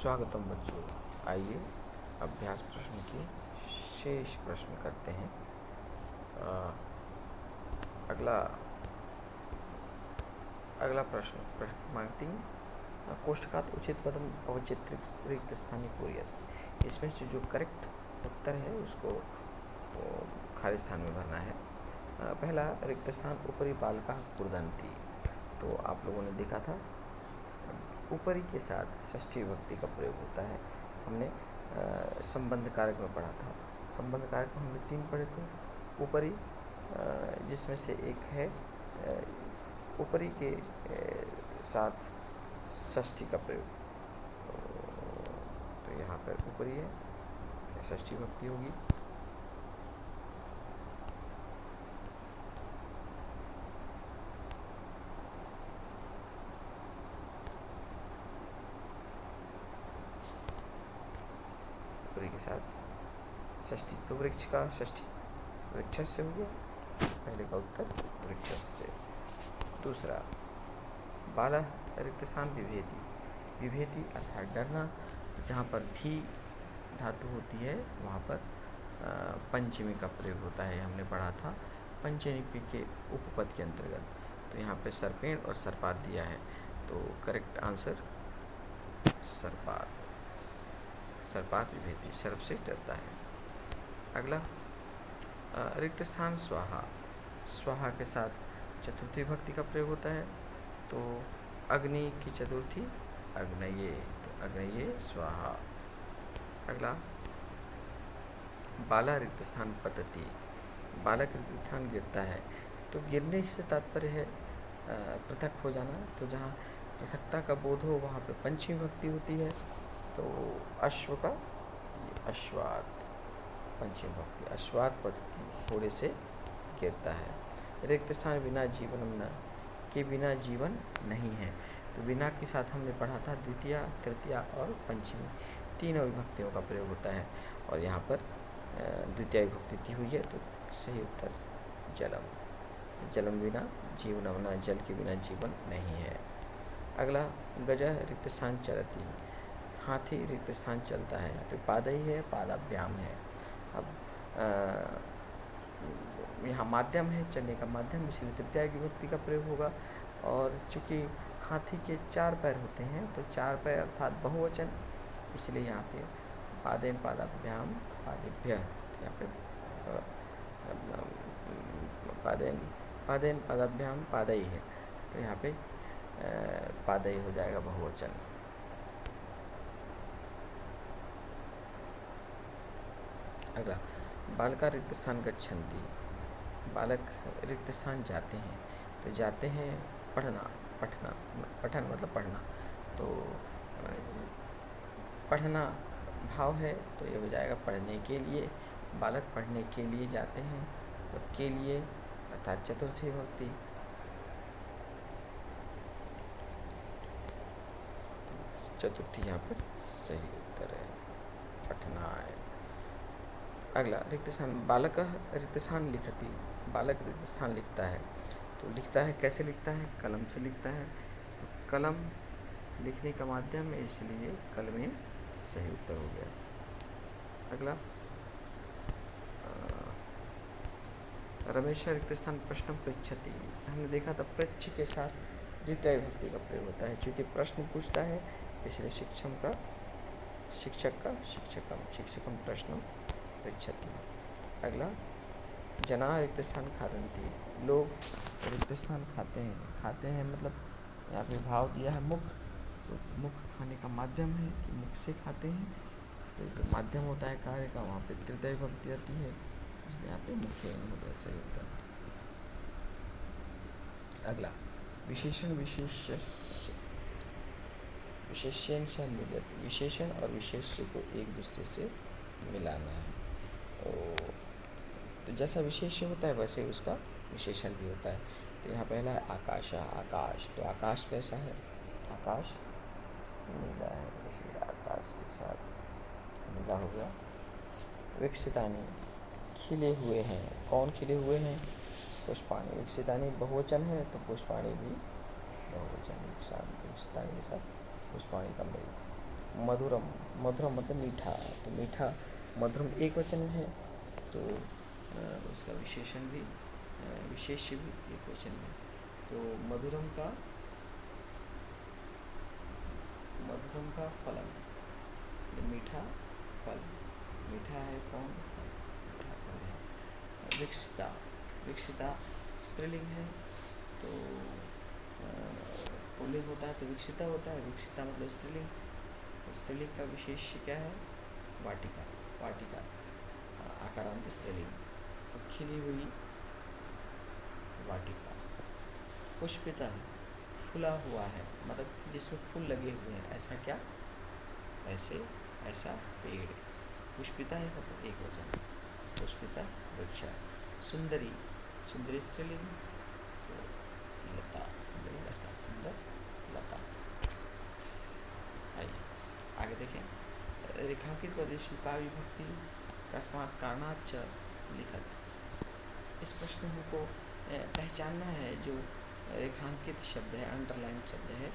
स्वागतम बच्चों। आइए अभ्यास प्रश्न के शेष प्रश्न करते हैं। अगला प्रश्न क्रमांक 3, कोष्ठकात उचित पदम अवचित रिक्त स्थानीय पूर्यत। इसमें से जो करेक्ट उत्तर है उसको खाली स्थान में भरना है। पहला, रिक्त स्थान ऊपरी बालका कुर्दंती। तो आप लोगों ने देखा था ऊपरी के साथ षष्ठी विभक्ति का प्रयोग होता है। हमने संबंध कारक में पढ़ा था। संबंध कारक में हमने 3 पढ़े थे। ऊपरी, जिसमें से एक है ऊपरी के साथ षष्ठी का प्रयोग। तो यहाँ पर ऊपरी है, षष्ठी विभक्ति होगी। के साथ षष्ठी, तो वृक्ष का षष्ठी वृक्ष से हो गया। पहले का उत्तर वृक्ष से। दूसरा, बाला रिक्त स्थान विभेदी। विभेदी अर्थात डरना। जहाँ पर भी धातु होती है वहाँ पर पंचमी का प्रयोग होता है। हमने पढ़ा था पंचमी के उपपद के अंतर्गत। तो यहाँ पे सर्पेण और सर्पात दिया है, तो करेक्ट आंसर सर्पात। सर्पात विभेदी, सर्प से डरता है। अगला, रिक्त स्थान स्वाहा। स्वाहा के साथ चतुर्थी विभक्ति का प्रयोग होता है। तो अग्नि की चतुर्थी अग्नये, तो अग्नये स्वाहा। अगला, बाला रिक्त स्थान पतति। बालक रिक्त स्थान गिरता है। तो गिरने से तात्पर्य है पृथक हो जाना। तो जहाँ पृथकता का बोध हो वहाँ पे पंचमी विभक्ति होती है। तो अश्व का अश्वात, पंचमी विभक्ति। अश्वात पद की घोड़े से गिरता है। रिक्त स्थान बिना जीवनम न, के बिना जीवन नहीं है। तो बिना के साथ हमने पढ़ा था द्वितीया, तृतीया और पंचमी, तीनों विभक्तियों का प्रयोग होता है। और यहाँ पर द्वितीय विभक्ति दी हुई है, तो सही उत्तर जलम। जलम बिना जीवनम न, जल के बिना जीवन नहीं है। अगला, गजः रिक्त स्थान चलती। हाथी रिक्त स्थान चलता है। यहाँ पे पादई है, पादाभ्याम है। अब यहाँ माध्यम है, चलने का माध्यम, इसलिए तृतीया की विभक्ति का प्रयोग होगा। और चूँकि हाथी के 4 पैर होते हैं, तो 4 पैर अर्थात बहुवचन, इसलिए यहाँ पे पादेन पादाभ्याम पादेभ्यः, यहाँ पे पादेन पादाभ्याम पादई है, तो यहाँ पे पादई हो जाएगा बहुवचन। अगला, बालका रिक्त स्थान गच्छन्ति। बालक रिक्त स्थान जाते हैं। तो जाते हैं पढ़ना, पठना, पठन मतलब पढ़ना। तो पढ़ना भाव है, तो ये हो जाएगा पढ़ने के लिए। बालक पढ़ने के लिए जाते हैं। तो के लिए अर्थात चतुर्थी विभक्ति। चतुर्थी यहाँ पर सही उत्तर है, पठना है। अगला, रिक्त स्थान बालक रिक्त स्थान लिखती। बालक रिक्त स्थान लिखता है। तो लिखता है, कैसे लिखता है? कलम से लिखता है। तो कलम लिखने का माध्यम है, इसलिए कलमें सही उत्तर हो गया। अगला, रमेश रिक्त स्थान प्रश्न पृच्छति। हमने देखा था पृच्छ के साथ द्वितीय विभक्ति का प्रयोग होता है। चूँकि प्रश्न पूछता है, इसलिए शिक्षक का शिक्षकम प्रश्न पृच्छति। अगला, जना रिक्त स्थान खादन्ति। लोग रिक्त स्थान खाते हैं मतलब यहाँ पे भाव दिया है मुख। तो मुख खाने का माध्यम है कि मुख से खाते हैं। तो माध्यम होता है कार्य का, वहाँ पे तृतीय विभक्ति आती है, इसलिए यहाँ पे मुख्य हो गया सही उत्तर। अगला, विशेषण विशेषण से मिलित। विशेषण और विशेष्य को एक दूसरे से मिलाना है। तो जैसा विशेष्य होता है वैसे उसका विशेषण भी होता है। तो यहाँ पहला है आकाश। आकाश, तो आकाश कैसा है? आकाश नीला है, इसलिए आकाश के साथ नीला हो गया। विकसितानि, खिले हुए हैं। कौन खिले हुए हैं? पुष्पाणि। विकसितानि बहुवचन है, तो पुष्पाणि भी बहुवचन। विकसितानि के साथ पुष्पाणि का मेल। मधुरम, मधुरम मतलब मीठा, तो मीठा मधुरम एक वचन में है, तो उसका विशेषण भी विशेष्य भी एक वचन में। तो मधुरम का फलम, मीठा फल, मीठा है कौन, मीठा फल है। विकसिता, विकसिता स्त्रीलिंग है, तो पुल्लिंग होता है तो विकसिता होता है, विकसिता मतलब स्त्रीलिंग। तो स्त्रीलिंग का विशेष क्या है, वाटिका, वाटिका आकारांत स्त्रीलिंग, तो खिली हुई वाटिका। पुष्पिता फूला हुआ है, मतलब जिसमें फूल लगे हुए हैं, ऐसा क्या, ऐसे ऐसा पेड़। पुष्पिता है मतलब एक वचन, पुष्पिता वृक्षा। सुंदरी, सुंदरी स्त्रीलिंग, तो लता, सुंदरी लता, सुंदर लता। आइए आगे देखें। रेखांकित प्रदेशों का विभक्ति तस्मात् कारणात् च लिखत। इस प्रश्न को पहचानना है, जो रेखांकित शब्द है, अंडरलाइन शब्द है,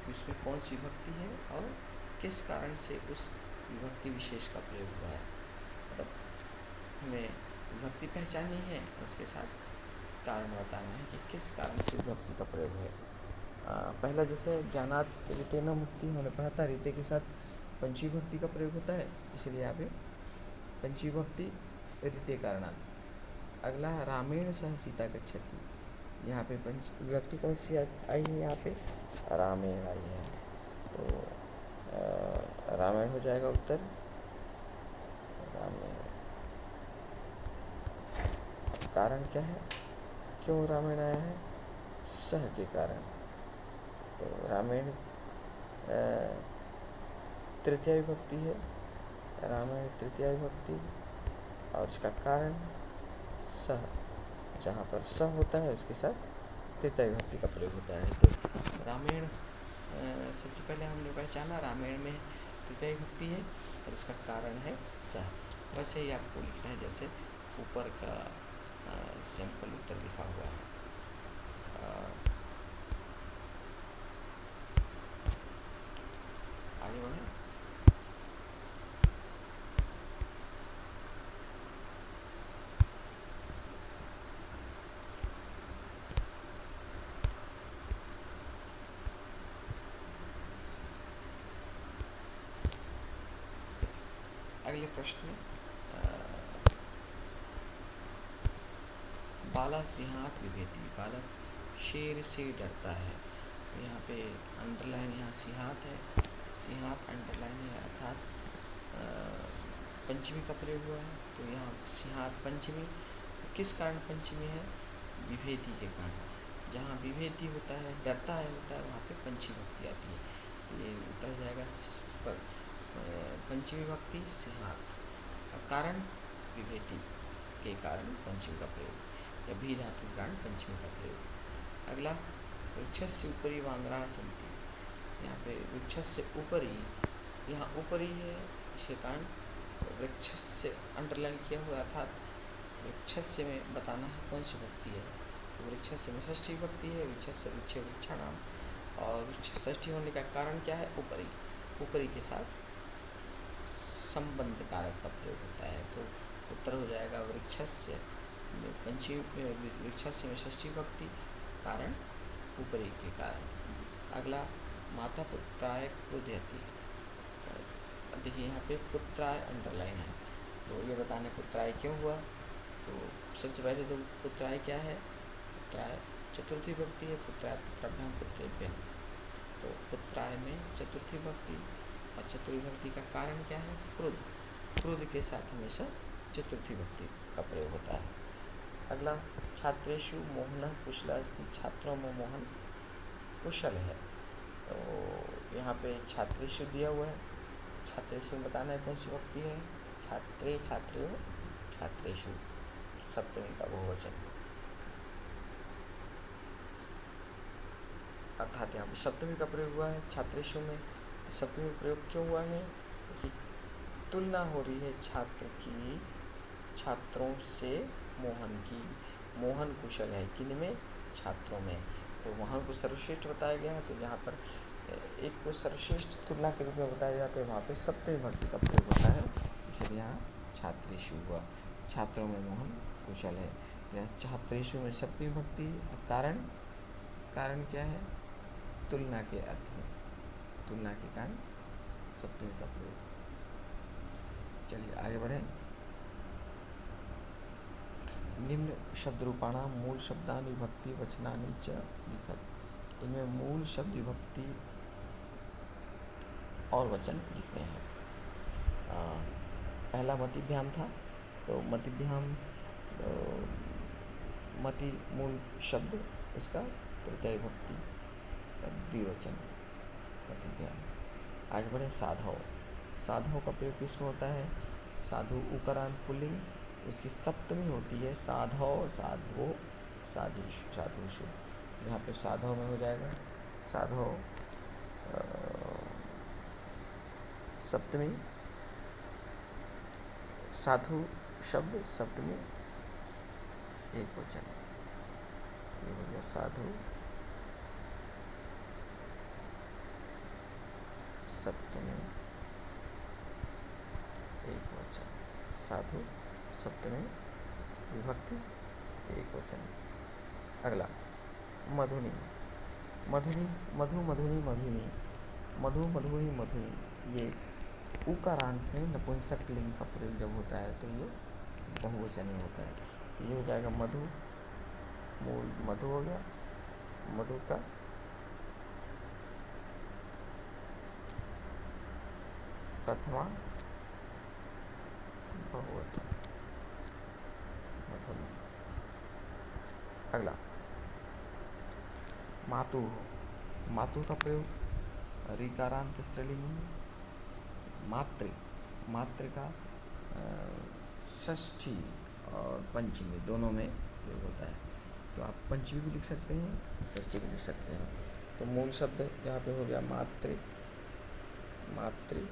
उसमें कौन सी विभक्ति है और किस कारण से उस विभक्ति विशेष का प्रयोग हुआ है। मतलब हमें विभक्ति पहचाननी है, उसके साथ कारण बताना है कि किस कारण से विभक्ति का प्रयोग है। पहला जैसे ज्ञानात् रीते न मुक्ति, हमने पढ़ा था रीते के साथ पंचमी विभक्ति का प्रयोग होता है, इसलिए यहाँ पे पंचमी विभक्ति रीते कारणात्। अगला है रामेण सह सीता गच्छति, यहाँ पे पंच विभक्ति कौन सी आई है, यहाँ पे रामेण आई है, तो रामायण हो जाएगा उत्तर, रामायण। कारण क्या है, क्यों रामायण आया है, सह के कारण। तो रामायण तृतीय विभक्ति है, रामायण तृतीय विभक्ति, और इसका कारण सह, जहाँ पर सह होता है उसके साथ तृतीय विभक्ति का प्रयोग होता है। तो रामायण सबसे पहले हमने पहचाना, रामायण में तृतीय विभक्ति है और उसका कारण है सह। वैसे ही आपको लिखना है जैसे ऊपर का सिंपल उत्तर लिखा हुआ है। आगे बढ़े। अगले प्रश्न में बाला सिंहात विभेति, बालक शेर से डरता है, तो यहाँ पे अंडरलाइन यहाँ सिंहात है, सिंहात अंडरलाइन है, अर्थात पंचमी का प्रयोग हुआ है। तो यहाँ सिंहात पंचमी, किस कारण पंचमी है, विभेति के कारण। जहाँ विभेति होता है, डरता है होता है, वहाँ पे पंचमी विभक्ति आती है, तो ये उत्तर हो जाएगा पंचमी विभक्ति सिंहात, कारण विभेति के कारण पंचमी का प्रयोग, या भी धातु के कारण पंचमी का प्रयोग। अगला वृक्षस्य उपरि वानराः सन्ति, यहाँ पे वृक्षस्य उपरि, यहाँ ऊपरी है, इसके कारण वृक्षस्य अंडरलाइन किया हुआ, अर्थात वृक्षस्य में बताना है कौन सी विभक्ति है। तो वृक्षस्य में षष्ठी विभक्ति है, वृक्षस्य वृक्ष वृक्षाणाम, और वृक्ष षष्ठी होने का कारण क्या है, ऊपरी, ऊपरी के साथ संबंध कारक का प्रयोग होता है। तो उत्तर हो जाएगा वृक्षस्य में पंचमी, वृक्षस्य में षष्ठी विभक्ति, कारण ऊपरी के कारण। अगला माता पुत्राय क्रोधयति, देखिए यहाँ पे पुत्राय अंडरलाइन है, तो ये बताने पुत्राय क्यों हुआ। तो सबसे पहले तो पुत्राय क्या है, पुत्राय चतुर्थी विभक्ति है, पुत्राय पुत्रभ्याम पुत्रेभ्यः, तो पुत्राय में चतुर्थी विभक्ति, और चतुर्थी विभक्ति का कारण क्या है, क्रोध, क्रोध के साथ हमेशा चतुर्थी विभक्ति का प्रयोग होता है। अगला छात्रेषु मोहनः कुशलः अस्ति, छात्रों में मोहन कुशल है, तो यहाँ पे छात्रेषु दिया हुआ है, छात्रेषु बताना है कौन सी विभक्ति है, छात्रे छात्रो छात्रेषु, सप्तमी का बहुवचन, अर्थात यहाँ पे सप्तमी का प्रयोग हुआ है छात्रेषु में। सप्तमी प्रयोग क्यों हुआ है, क्योंकि तुलना हो रही है छात्र की छात्रों से मोहन की, मोहन कुशल है किन में, छात्रों में, तो मोहन को सर्वश्रेष्ठ बताया गया है। तो यहाँ पर एक को सर्वश्रेष्ठ तुलना के रूप में बताया जाता है, वहाँ पे सप्तमी विभक्ति का प्रयोग होता है। इसलिए यहाँ छात्रेषु हुआ, छात्रों में मोहन कुशल है। यहाँ छात्रेषु में सप्तमी विभक्ति, कारण क्या है? तुलना के अर्थ में, तुलना के कारण सप्तमी का प्रयोग। चलिए आगे बढ़े। निम्न शब्द रूपाणां मूल शब्दान विभक्ति वचनानि च लिखत। इनमें मूल शब्द विभक्ति और वचन लिखने हैं। पहला मतिभ्याम था, तो मतिभ्याम मति मूल शब्द, उसका तृतीय विभक्ति का द्विवचन मतिभ्याम। आगे बढ़े। साधव, साधव का प्रयोग किसमें होता है? साधु उकारांत पुल्लिंग, उसकी सप्तमी होती है साधव, साधवो, साधुषु, साधुषु। यहाँ पे साधव में हो जाएगा साधव सप्तमी, साधु शब्द सप्तमी एक वचन, ये हो गया साधु सप्तमी एक वचन, साधु सप्तमी विभक्ति एक वचन। अगला मधुनी, मधुनी, मधु मधुनी मधुनी, मधु मधुनी मधुनी, ये उकारांत में नपुंसक लिंग का प्रयोग जब होता है तो ये बहुवचन में होता है। तो ये हो जाएगा मधु, मूल मधु हो गया, मधु का प्रथमा बहुवचन मधुनी। अगला मातु, मातु का प्रयोग ऋकारांत स्त्रीलिंग में, मातृ, मातृ का षष्ठी और पंचमी दोनों में प्रयोग होता है। तो आप पंचमी भी लिख सकते हैं, षष्ठी भी लिख सकते हैं। तो मूल शब्द यहाँ पे हो गया मातृ, मातृ,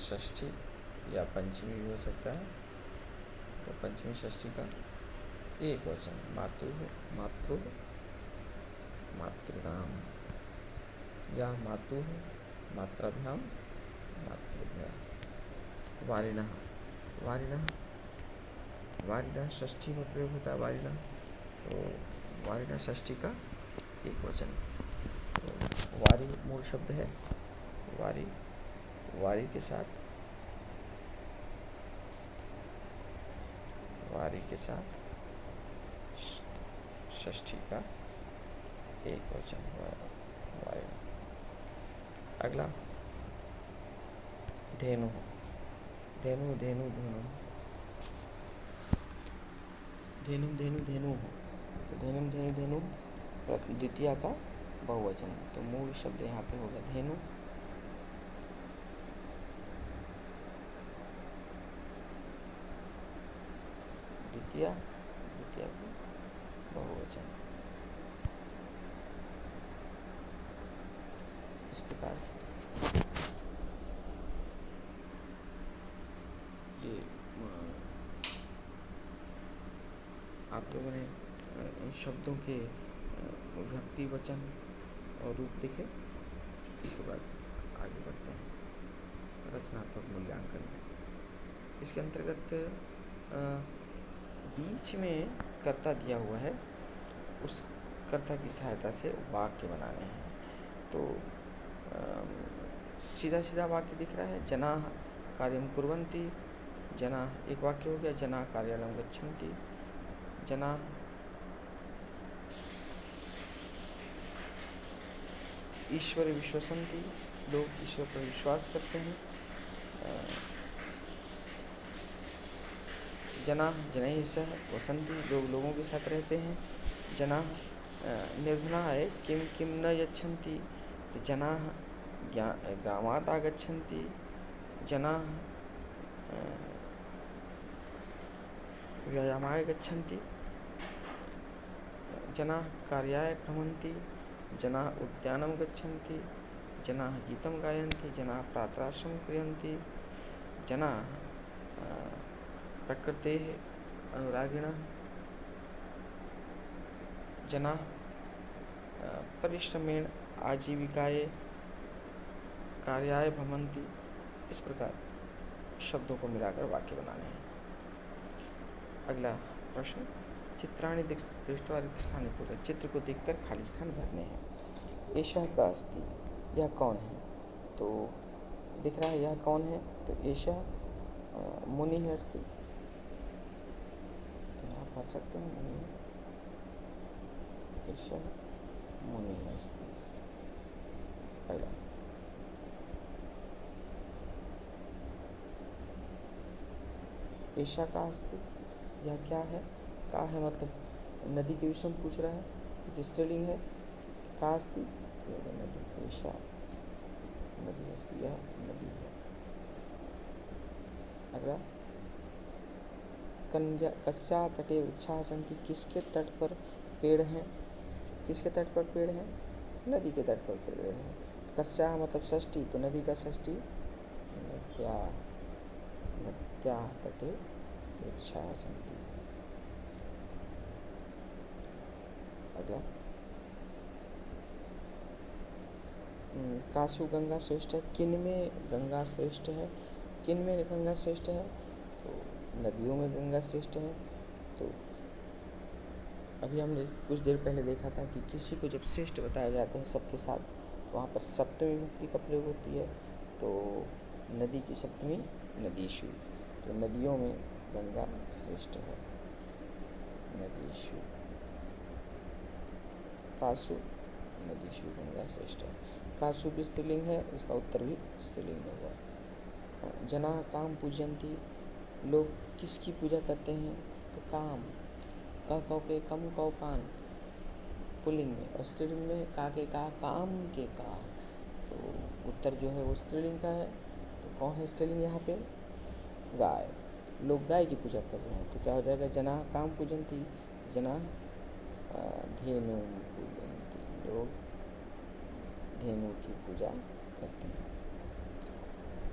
षष्ठी या पंचमी भी हो सकता है। तो पंचमी षष्ठी का एक वचन मातु, मातृ, मातृणाम, या मातु मात्राभ्याम, मातृभ्याम। वारिणः, वारिणः, वारिणः षष्ठी में प्रयोग होता है वारिणः, तो वारिणः षष्ठी का एक वचन। तो वारी मूल शब्द है, वारी, वारी के साथ, वारी के साथ षष्ठी का एक वचन हुआ वारी। अगला धेनु, धेनु धेनु धेनु, धेनु धेनु धेनु, तो धेनु धेनु धेनु द्वितीय का बहुवचन। तो मूल शब्द यहाँ पे होगा धेनु, द्वितीय, द्वितीय का बहुवचन। इस प्रकार ये आप लोगों ने इन शब्दों के विभक्ति वचन और रूप देखे। इसके बाद आगे बढ़ते हैं रचनात्मक मूल्यांकन में। इसके अंतर्गत बीच में कर्ता दिया हुआ है, उस कर्ता की सहायता से वाक्य बनाने हैं। तो सीधा सीधा वाक्य दिख रहा है, जनाः कार्यं कुर्वन्ति, जनाः एक वाक्य हो गया, जनाः कार्यालयं गच्छन्ति, जनाः ईश्वरे विश्वसन्ति, लोग ईश्वर पर विश्वास करते हैं, जनाः जनैः सह वसन्ति, लोग लोगों के साथ रहते हैं, जनाः निर्धनाः किं किं न यच्छन्ति, तो जनाः ग्रामात् आगच्छन्ति, जनाः व्यायामाय गच्छन्ति, जनाः कार्याय भ्रमन्ति, जनाः उद्यानं गच्छन्ति, जनाः गीतं गायन्ति, जनाः प्रातराशं क्रियन्ति, जनाः प्रकृतेः अनुरागिणः जनाः परिश्रमेण आजीविकाय कार्याय भवन्ति। इस प्रकार शब्दों को मिलाकर वाक्य बनाने हैं। अगला प्रश्न, चित्राणि दृष्ट्वा रिक्तस्थाने पूरा, चित्र को देखकर खाली स्थान भरने हैं। एषः कः अस्ति, यह कौन है, तो दिख रहा है यह कौन है, तो एषः मुनिः अस्ति, तो यहाँ पढ़ सकते हैं मुनिः, एषः मुनिः अस्ति। अगला, एषा का अस्ति, यह क्या है, का है मतलब नदी के विषय में पूछ रहा है, क्योंकि स्त्रीलिंग है। का अस्ति नदी, एषा नदी अस्ति, यह नदी है। अगला, कस्या तटे वृक्षाः सन्ति, किसके तट पर पेड़ हैं, किसके तट पर पेड़ हैं, नदी के तट पर पेड़ हैं। कस्या मतलब षष्ठी, तो नदी का षष्ठी, नद्याः तटे वृक्षाः सन्ति। अगला, कासु गंगा श्रेष्ठ है, किन में गंगा श्रेष्ठ है, किन में गंगा श्रेष्ठ है, तो नदियों में गंगा श्रेष्ठ है। तो अभी हमने कुछ देर पहले देखा था कि किसी को जब श्रेष्ठ बताया जाता है सबके साथ, तो वहाँ पर सप्तमी विभक्ति का प्रयोग होती है। तो नदी की सप्तमी नदीषु, तो नदियों में गंगा श्रेष्ठ है, नदीषु। कासु नदीषु गंगा श्रेष्ठ है। कासु भी स्त्रीलिंग है, इसका उत्तर भी स्त्रीलिंग होगा। जनाः काम पूजयन्ति, लोग किसकी पूजा करते हैं, तो काम, का कौ के कम कौ कान पुल्लिंग में, और स्त्रीलिंग में का के का काम के का, तो उत्तर जो है वो स्त्रीलिंग का है। तो कौन है स्त्रीलिंग यहाँ पे, गाय, लोग गाय की पूजा कर रहे हैं, तो क्या हो जाएगा, जनाः काम पूजन्ति, जनाः धेनु पूजन्ति, लोग धेनु की पूजा करते हैं।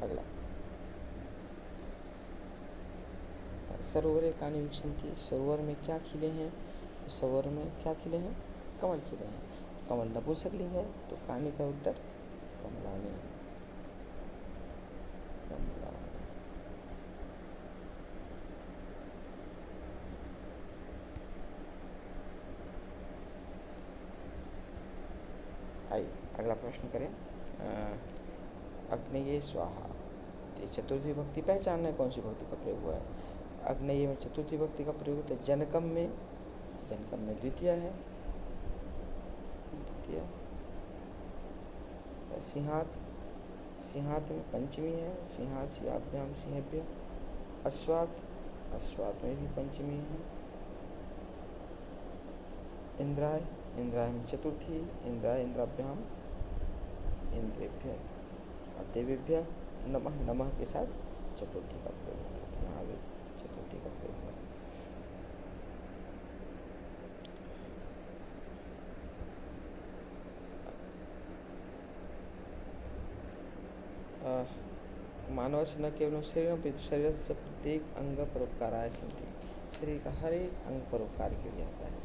अगला, सरोवरे कानि विकसन्ति, सरोवर में क्या खिले हैं, तो सरोवर में क्या खिले हैं, कमल खिले हैं। तो कमल नपुंसकलिंग है, तो कानि का उत्तर कमलानि, कमलानि। आइए अगला प्रश्न करें। अग्नेये स्वाहा, तो चतुर्थी भक्ति पहचानना है कौन सी भक्ति का प्रयोग हुआ है। अग्नेये में चतुर्थी भक्ति का प्रयोग होता है। जनकम में द्वितीय है, द्वितीय। सिंहात में पंचमी है, सिंहात सिंहाभ्याम सिंहेभ्य। अश्वात में भी पंचमी है। इंद्राय में चतुर्थी, इंद्राभ्याम इंद्रेभ्य। और देवेभ्य नमः के साथ चतुर्थी का प्रयोग होता है, यहाँ भी चतुर्थी का प्रयोग होता है। मानवस्य न केवल शरीर से प्रत्येक अंग परोपकाराय सन्ति, शरीर का हर एक अंग परोपकार के लिए आता है।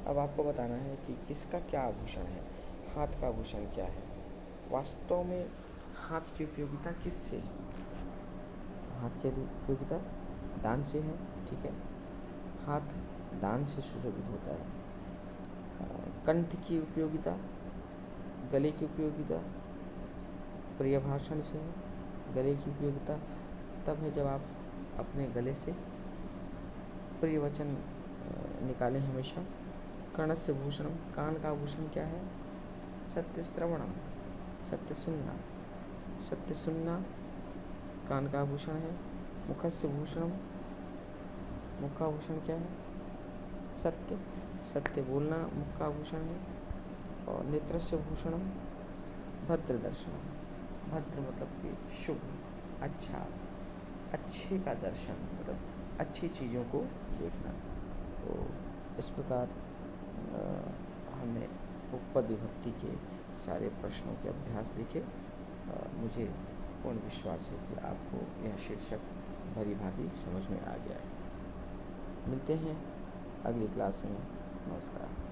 अब आपको बताना है कि किसका क्या आभूषण है, हाथ का आभूषण क्या है। वास्तव में हाथ की उपयोगिता किससे है, हाथ की उपयोगिता दान से है, ठीक है। हाथ दान से सुशोभित होता है। कंठ की उपयोगिता, गले की उपयोगिता प्रिय भाषण से है। गले की उपयोगिता तब है जब आप अपने गले से प्रिय वचन निकालें हमेशा। कर्णस्य भूषणम, कान का आभूषण क्या है, सत्य श्रवणम, सत्य सुनना, सत्य सुनना कान का आभूषण है। मुखस्य भूषणम, मुख का आभूषण क्या है, सत्य, सत्य बोलना मुख का आभूषण है। और नेत्रस्य भूषणम भद्र दर्शनम, भद्र मतलब कि शुभ, अच्छा, अच्छे का दर्शन मतलब अच्छी चीज़ों को देखना। तो इस प्रकार हमने उपपद विभक्ति के सारे प्रश्नों के अभ्यास देखे। मुझे पूर्ण विश्वास है कि आपको यह शीर्षक भली भांति समझ में आ गया है। मिलते हैं अगली क्लास में। नमस्कार।